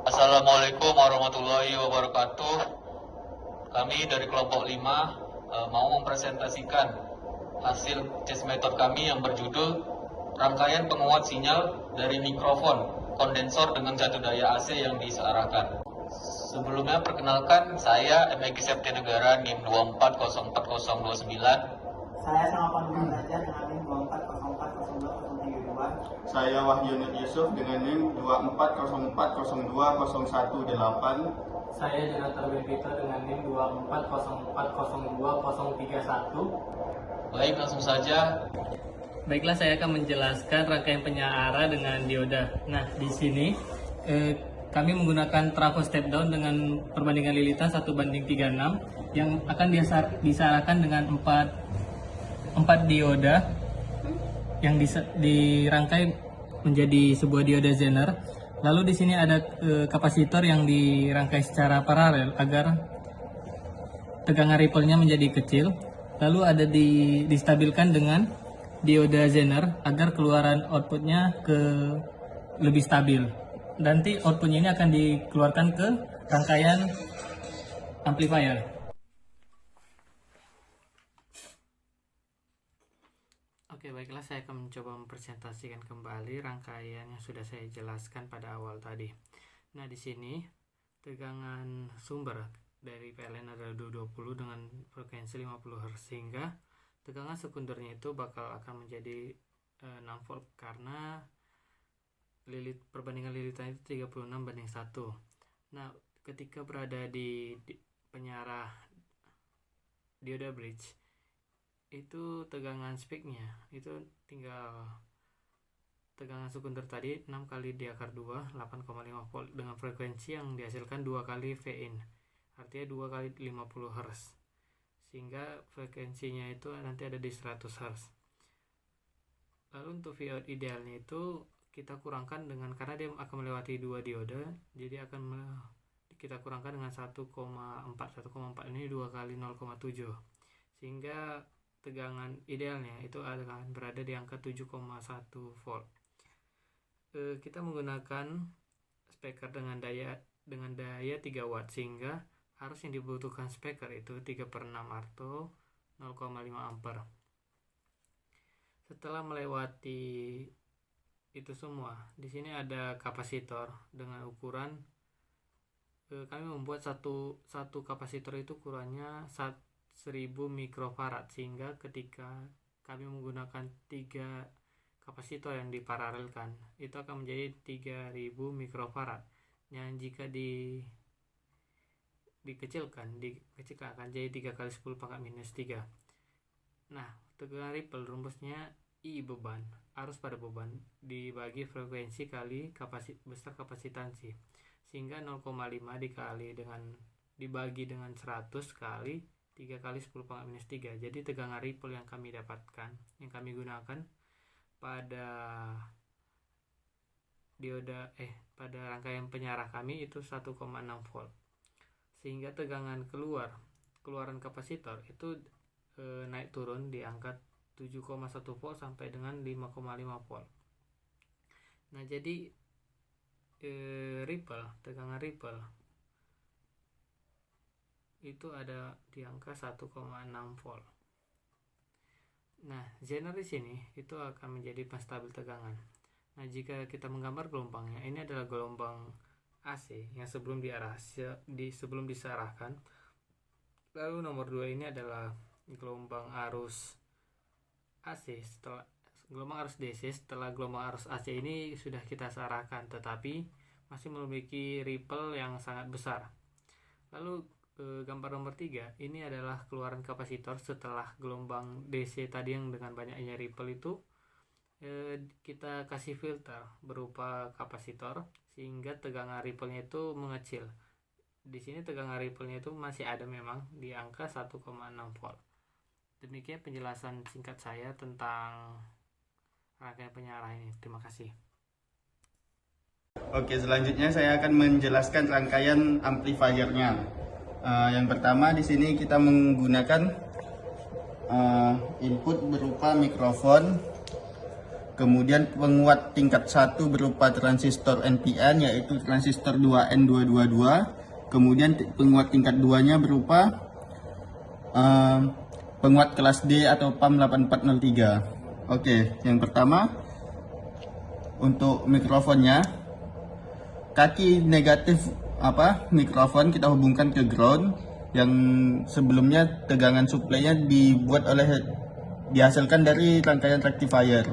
Assalamualaikum warahmatullahi wabarakatuh. Kami dari kelompok 5 mau mempresentasikan hasil test method kami yang berjudul rangkaian penguat sinyal dari mikrofon kondensor dengan satu daya AC yang disearahkan. Sebelumnya perkenalkan, saya MG Septi Negara NIM 2404029. Saya sama Pandu Raja dengan NIM 240402032. Saya Wahyu Nur Yusuf dengan NIM 240402018. Saya Jonathan Wilvito dengan NIM 240402031. Baik, langsung saja. Baiklah, saya akan menjelaskan rangkaian penyeara dengan dioda. Nah, di sini kami menggunakan trafo step down dengan perbandingan lilitan 1:36 yang akan disearahkan dengan 4 dioda yang dirangkai menjadi sebuah dioda Zener. Lalu di sini ada kapasitor yang dirangkai secara paralel agar tegangan ripple-nya menjadi kecil. Lalu ada distabilkan dengan dioda Zener agar keluaran outputnya lebih stabil. Nanti outputnya ini akan dikeluarkan ke rangkaian amplifier. Oke, baiklah, saya akan mencoba mempresentasikan kembali rangkaian yang sudah saya jelaskan pada awal tadi. Nah, di sini tegangan sumber dari PLN adalah 220 dengan frekuensi 50 Hz, sehingga tegangan sekundernya itu bakal akan menjadi 6 volt karena perbandingan lilitan itu 36:1. Nah, ketika berada di penyarah dioda bridge, itu tegangan spiknya itu tinggal tegangan sekunder tadi 6 kali di akar 2 8,5 volt dengan frekuensi yang dihasilkan 2 kali Vin, artinya 2 kali 50 Hz, sehingga frekuensinya itu nanti ada di 100 Hz. Lalu untuk Vout idealnya itu kita kurangkan karena dia akan melewati 2 dioda, jadi kita kurangkan dengan 1,4 ini 2 kali 0,7, sehingga tegangan idealnya itu akan berada di angka 7,1 volt. Kita menggunakan speaker dengan daya 3 watt, sehingga arus yang dibutuhkan speaker itu 3/6 atau 0,5 ampere. Setelah melewati itu semua, di sini ada kapasitor dengan ukuran kami membuat satu kapasitor itu ukurannya 1000 mikrofarad, sehingga ketika kami menggunakan 3 kapasitor yang diparalelkan itu akan menjadi 3000 mikrofarad, yang jika dikecilkan akan jadi 3 kali 10⁻³ (3). Nah, tegangan ripple rumusnya I beban, arus pada beban, dibagi frekuensi kali besar kapasitansi, sehingga 0,5 dibagi dengan 100 kali 3 kali 10⁻³. Jadi tegangan ripple yang kami dapatkan, yang kami gunakan pada pada rangkaian penyarah kami itu 1,6 volt, sehingga tegangan keluaran kapasitor itu naik turun di angka 7,1 volt sampai dengan 5,5 volt. Nah, jadi tegangan ripple itu ada di angka 1,6 volt. Nah, Zener di sini itu akan menjadi penstabil tegangan. Nah, jika kita menggambar gelombangnya, ini adalah gelombang AC yang sebelum disearahkan. Lalu nomor 2 ini adalah gelombang arus AC gelombang arus DC setelah gelombang arus AC ini sudah kita searahkan, tetapi masih memiliki ripple yang sangat besar. Lalu gambar nomor 3 ini adalah keluaran kapasitor setelah gelombang DC tadi yang dengan banyaknya ripple itu kita kasih filter berupa kapasitor, sehingga tegangan ripple-nya itu mengecil. Di sini tegangan ripple-nya itu masih ada memang di angka 1,6 volt. Demikian penjelasan singkat saya tentang rangkaian penyarah ini. Terima kasih. Oke, selanjutnya saya akan menjelaskan rangkaian amplifiernya. Yang pertama di sini kita menggunakan input berupa mikrofon Kemudian penguat tingkat 1 berupa transistor NPN yaitu transistor 2N222. Kemudian penguat tingkat 2-nya berupa penguat kelas D atau PAM 8403. Oke, yang pertama untuk mikrofonnya, kaki negatif mikrofon kita hubungkan ke ground yang sebelumnya tegangan suplainya dihasilkan dari rangkaian rectifier.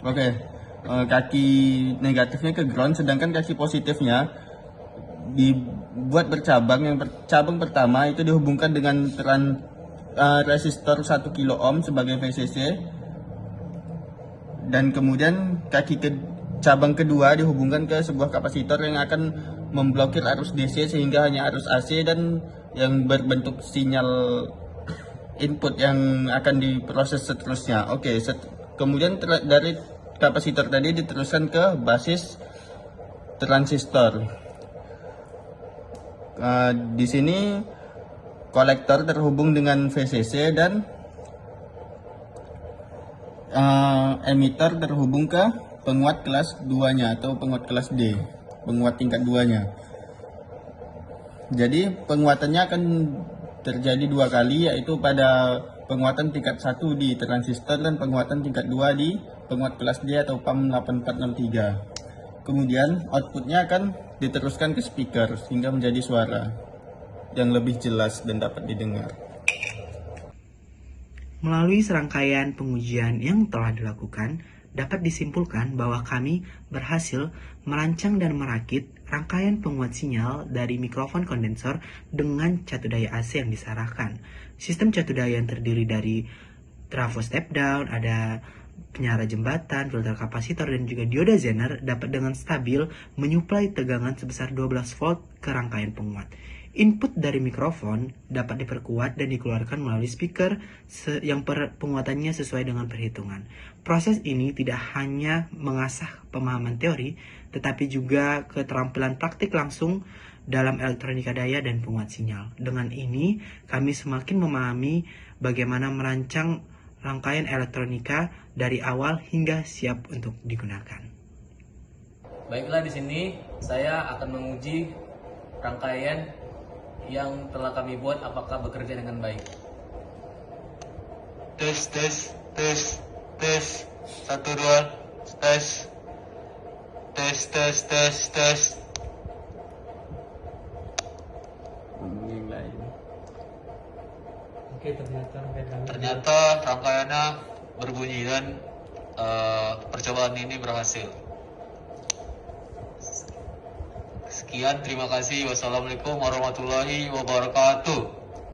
Oke, kaki negatifnya ke ground, sedangkan kaki positifnya dibuat bercabang. Yang cabang pertama itu dihubungkan dengan resistor 1 kilo ohm sebagai VCC, dan kemudian cabang kedua dihubungkan ke sebuah kapasitor yang akan memblokir arus DC sehingga hanya arus AC dan yang berbentuk sinyal input yang akan diproses seterusnya. Oke, kemudian dari kapasitor tadi diteruskan ke basis transistor. Di sini kolektor terhubung dengan VCC dan emitter terhubung ke penguat kelas 2-nya atau penguat kelas D, penguat tingkat 2-nya. Jadi penguatannya akan terjadi 2 kali, yaitu pada penguatan tingkat 1 di transistor dan penguatan tingkat 2 di penguat kelas D atau PAM 8403. Kemudian outputnya akan diteruskan ke speaker sehingga menjadi suara yang lebih jelas dan dapat didengar. Melalui serangkaian pengujian yang telah dilakukan, dapat disimpulkan bahwa kami berhasil merancang dan merakit rangkaian penguat sinyal dari mikrofon kondensor dengan catu daya AC yang diserahkan. Sistem catu daya yang terdiri dari trafo step down, ada penyara jembatan, filter kapasitor, dan juga dioda Zener dapat dengan stabil menyuplai tegangan sebesar 12 volt ke rangkaian penguat. Input dari mikrofon dapat diperkuat dan dikeluarkan melalui speaker yang penguatannya sesuai dengan perhitungan. Proses ini tidak hanya mengasah pemahaman teori, tetapi juga keterampilan praktik langsung dalam elektronika daya dan penguat sinyal. Dengan ini, kami semakin memahami bagaimana merancang rangkaian elektronika dari awal hingga siap untuk digunakan. Baiklah, di sini saya akan menguji rangkaian yang telah kami buat apakah bekerja dengan baik. Tes 1 2 tes. Oke, ternyata rangkaiannya berbunyi dan percobaan ini berhasil. Sekian, terima kasih. Wassalamualaikum warahmatullahi wabarakatuh.